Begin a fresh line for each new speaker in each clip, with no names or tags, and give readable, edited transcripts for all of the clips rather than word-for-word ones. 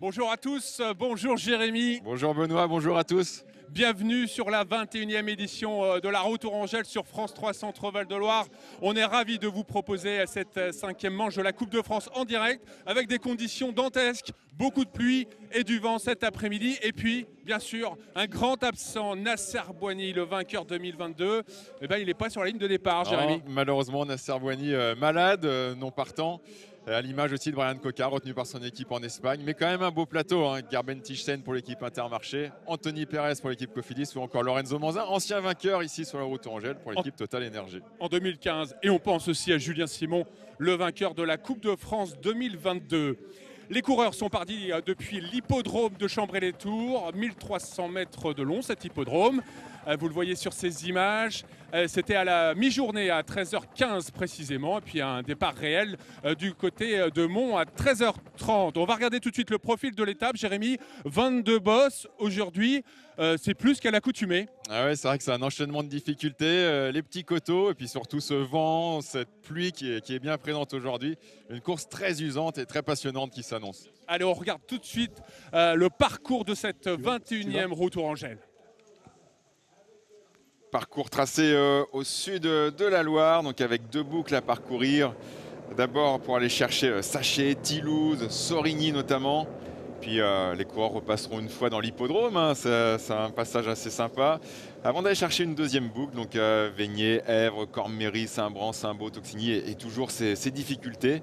Bonjour à tous, bonjour Jérémy.
Bonjour Benoît, bonjour à tous.
Bienvenue sur la 21e édition de la Route Tourangelle sur France 3 Centre Val de Loire. On est ravis de vous proposer cette cinquième manche de la Coupe de France en direct avec des conditions dantesques, beaucoup de pluie et du vent cet après-midi. Et puis, bien sûr, un grand absent, Nasser Boigny, le vainqueur 2022. Eh ben, il n'est pas sur la ligne de départ, Jérémy.
Malheureusement, Nasser Boigny malade, non partant. À l'image aussi de Brian Coca, retenu par son équipe en Espagne. Mais quand même un beau plateau. Gerben Tichsen pour l'équipe Intermarché, Anthony Perez pour l'équipe Cofidis ou encore Lorenzo Manzin, ancien vainqueur ici sur la Route Tourangelle pour l'équipe Total Energy.
En 2015. Et on pense aussi à Julien Simon, le vainqueur de la Coupe de France 2022. Les coureurs sont partis depuis l'hippodrome de Chambray-les-Tours, 1300 mètres de long cet hippodrome. Vous le voyez sur ces images. C'était à la mi-journée à 13h15 précisément. Et puis un départ réel du côté de Mont à 13h30. On va regarder tout de suite le profil de l'étape. Jérémy, 22 bosses aujourd'hui. C'est plus qu'à l'accoutumée.
Ah ouais, c'est vrai que c'est un enchaînement de difficultés. Les petits coteaux et puis surtout ce vent, cette pluie qui est bien présente aujourd'hui. Une course très usante et très passionnante qui s'annonce.
Allez, on regarde tout de suite le parcours de cette 21e Route Tourangelle.
Parcours tracé au sud de la Loire, donc avec deux boucles à parcourir. D'abord pour aller chercher Saché, Thilouze, Sorigny notamment. Puis les coureurs repasseront une fois dans l'hippodrome, c'est un passage assez sympa. Avant d'aller chercher une deuxième boucle, donc Veigné, Èvres, Cormery, Saint-Bran, Saint-Beau, Toxigny et toujours ces difficultés.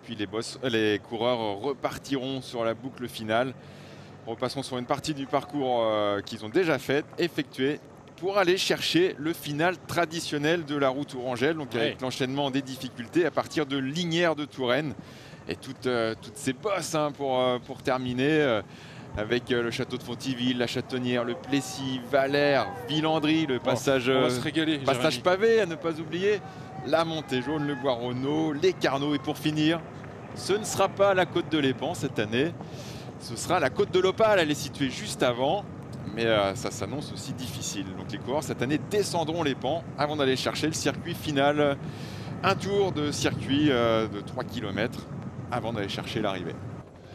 Puis les coureurs repartiront sur la boucle finale. Repassons sur une partie du parcours qu'ils ont déjà effectué pour aller chercher le final traditionnel de la Route Tourangelle, donc avec l'enchaînement des difficultés à partir de Lignières de Touraine. Et toutes ces bosses pour terminer avec le château de Fontiville, la Châtonnière, le Plessis, Valère, Villandry, le passage,
on va se régaler,
passage pavé à ne pas oublier, la Montée Jaune, le Boironneau, les Carnot et pour finir, ce ne sera pas la côte de l'Épan cette année, ce sera la côte de l'Opale, elle est située juste avant, mais ça s'annonce aussi difficile. Donc les coureurs cette année descendront les pans avant d'aller chercher le circuit final, un tour de circuit de 3 km avant d'aller chercher l'arrivée.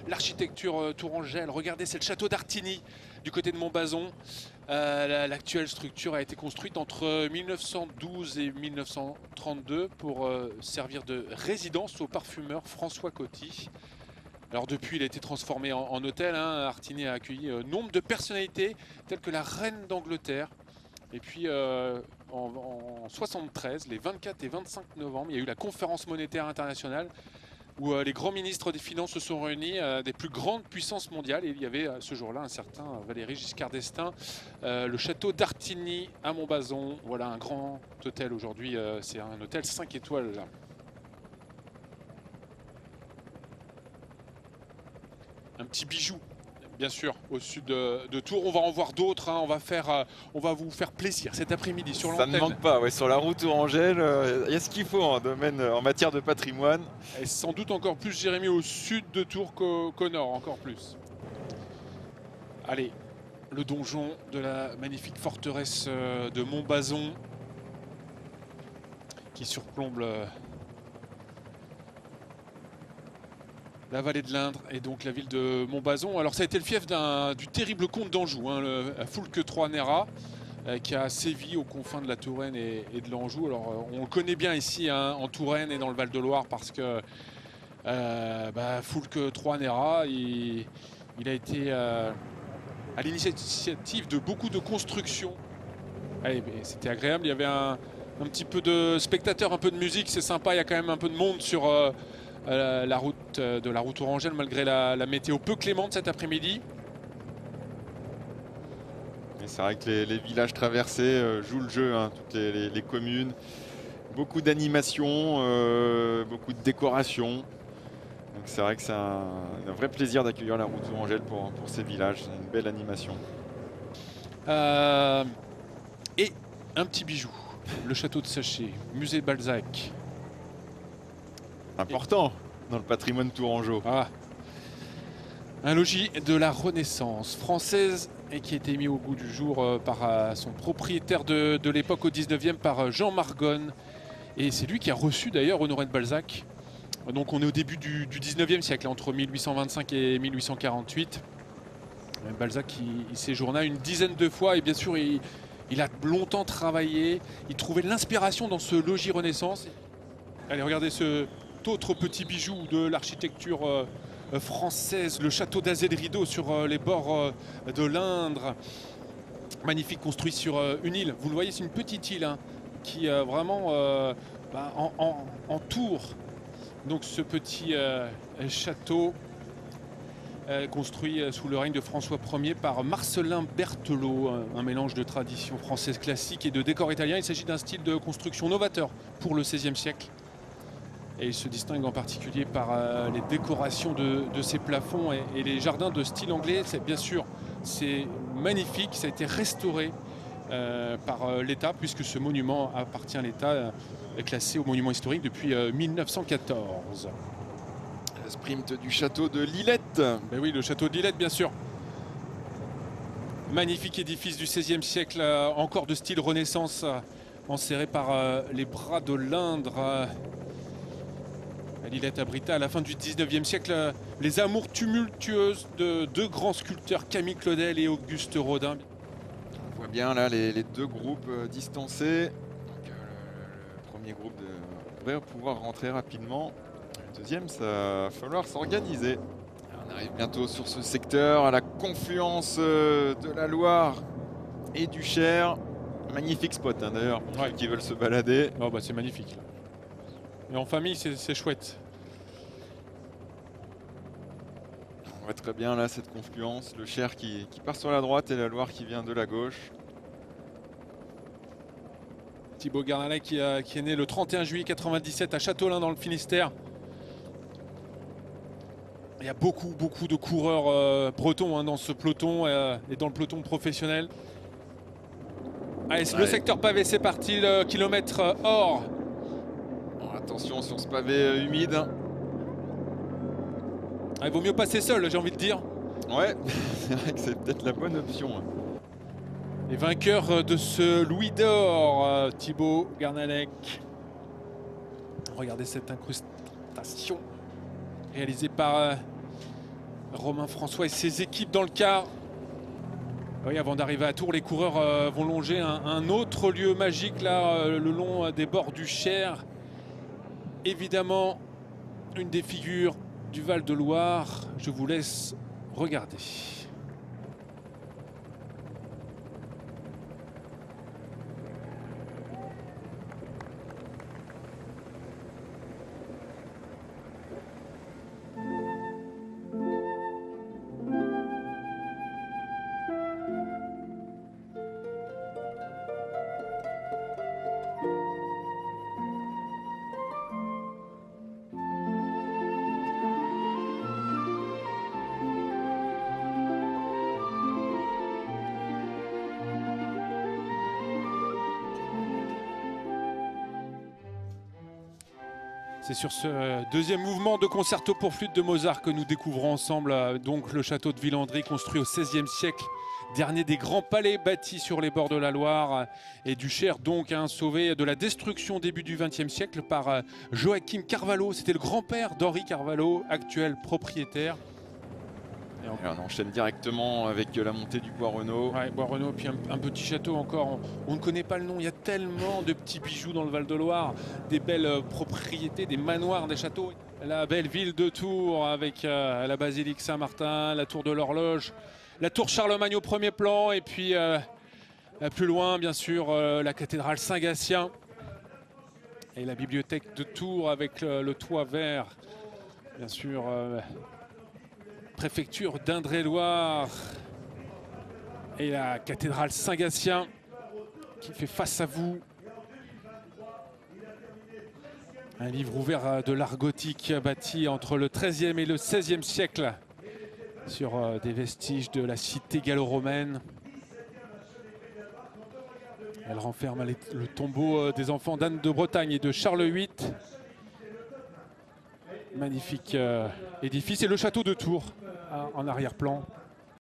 L'architecture tourangelle, regardez, c'est le château d'Artigny du côté de Montbazon. L'actuelle structure a été construite entre 1912 et 1932 pour servir de résidence au parfumeur François Coty. Alors depuis, il a été transformé en hôtel. Artigny a accueilli nombre de personnalités telles que la reine d'Angleterre. Et puis en 73, les 24 et 25 novembre, il y a eu la conférence monétaire internationale où les grands ministres des Finances se sont réunis des plus grandes puissances mondiales. Et il y avait ce jour-là un certain Valéry Giscard d'Estaing. Le château d'Artigny à Montbazon. Voilà un grand hôtel aujourd'hui. C'est un hôtel 5 étoiles. Là. Un petit bijou, bien sûr, au sud de Tours. On va en voir d'autres. On va vous faire plaisir cet après-midi sur l'antenne.
Ça ne manque pas. Sur la Route Tourangelle, il y a ce qu'il faut en matière de patrimoine.
Et sans doute encore plus, Jérémy, au sud de Tours qu'au nord, encore plus. Allez, le donjon de la magnifique forteresse de Montbazon qui surplombe la vallée de l'Indre et donc la ville de Montbazon. Alors ça a été le fief du terrible comte d'Anjou, Foulques III Nérat, qui a sévi aux confins de la Touraine et de l'Anjou. Alors on le connaît bien ici en Touraine et dans le Val-de-Loire parce que Foulques III Nérat, il a été à l'initiative de beaucoup de constructions. C'était agréable, il y avait un petit peu de spectateurs, un peu de musique, c'est sympa, il y a quand même un peu de monde sur la route de la Route Tourangelle malgré la météo peu clémente cet après-midi.
C'est vrai que les villages traversés jouent le jeu, toutes les communes. Beaucoup d'animations, beaucoup de décorations. Donc c'est vrai que c'est un vrai plaisir d'accueillir la Route Tourangelle pour ces villages. C'est une belle animation.
Et un petit bijou, le château de Saché, musée de Balzac.
Important dans le patrimoine tourangeau.
Un logis de la Renaissance française et qui a été mis au goût du jour par son propriétaire de l'époque au 19e, par Jean Margonne. Et c'est lui qui a reçu d'ailleurs Honoré de Balzac Donc on est au début du 19e siècle, entre 1825 et 1848. Balzac il séjourna une dizaine de fois et bien sûr il a longtemps travaillé, il trouvait l'inspiration dans ce logis Renaissance. Allez, regardez cet autre petit bijou de l'architecture française, le château d'Azay de Rideau sur les bords de l'Indre. Magnifique, construit sur une île. Vous le voyez, c'est une petite île hein, qui vraiment entoure donc ce petit château construit sous le règne de François Ier par Marcellin Berthelot, un mélange de tradition française classique et de décor italien. Il s'agit d'un style de construction novateur pour le XVIe siècle. Et il se distingue en particulier par les décorations de ses plafonds et les jardins de style anglais. Bien sûr, c'est magnifique, ça a été restauré par l'État puisque ce monument appartient à l'État, est classé au monument historique depuis 1914.
Sprint du château de Lillette.
Ben oui, le château de Lillette, bien sûr. Magnifique édifice du XVIe siècle, encore de style Renaissance, enserré par les bras de l'Indre. Lillette abrita à la fin du XIXe siècle les amours tumultueuses de deux grands sculpteurs, Camille Claudel et Auguste Rodin.
On voit bien là les deux groupes distancés. Donc, le premier groupe devrait pouvoir rentrer rapidement. Le deuxième, ça va falloir s'organiser. On arrive bientôt sur ce secteur, à la confluence de la Loire et du Cher. Magnifique spot hein, d'ailleurs, pour ceux qui veulent se balader.
Oh, bah, c'est magnifique. Là. Et en famille, c'est chouette.
On voit très bien là cette confluence, le Cher qui part sur la droite et la Loire qui vient de la gauche.
Thibaut Garnalec qui est né le 31 juillet 1997 à Châteaulin dans le Finistère. Il y a beaucoup de coureurs bretons hein, dans ce peloton et dans le peloton professionnel. Allez, le secteur pavé, c'est parti, le kilomètre or.
Bon, attention sur ce pavé humide.
Ah, il vaut mieux passer seul, j'ai envie de dire.
Ouais, c'est vrai que c'est peut-être la bonne option.
Les vainqueurs de ce Louis d'Or, Thibaut Garnalec. Regardez cette incrustation réalisée par Romain François et ses équipes dans le quart. Oui, avant d'arriver à Tours, les coureurs vont longer un autre lieu magique là, le long des bords du Cher. Évidemment, une des figures du Val-de-Loire. Je vous laisse regarder. C'est sur ce deuxième mouvement de concerto pour flûte de Mozart que nous découvrons ensemble donc le château de Villandry, construit au XVIe siècle, dernier des grands palais bâtis sur les bords de la Loire et du Cher, donc sauvé de la destruction début du XXe siècle par Joachim Carvalho. C'était le grand-père d'Henri Carvalho, actuel propriétaire.
Et on enchaîne directement avec la montée du Bois-Renaud.
Ouais, Bois-Renaud, puis un petit château encore. On ne connaît pas le nom. Il y a tellement de petits bijoux dans le Val-de-Loire, des belles propriétés, des manoirs, des châteaux. La belle ville de Tours avec la basilique Saint-Martin, la tour de l'horloge, la tour Charlemagne au premier plan, et puis plus loin, bien sûr, la cathédrale Saint-Gatien et la bibliothèque de Tours avec le toit vert, bien sûr. Préfecture d'Indre-et-Loire et la cathédrale Saint-Gatien qui fait face à vous. Un livre ouvert de l'art gothique bâti entre le XIIIe et le XVIe siècle sur des vestiges de la cité gallo-romaine. Elle renferme le tombeau des enfants d'Anne de Bretagne et de Charles VIII. Magnifique édifice, et le château de Tours en arrière-plan.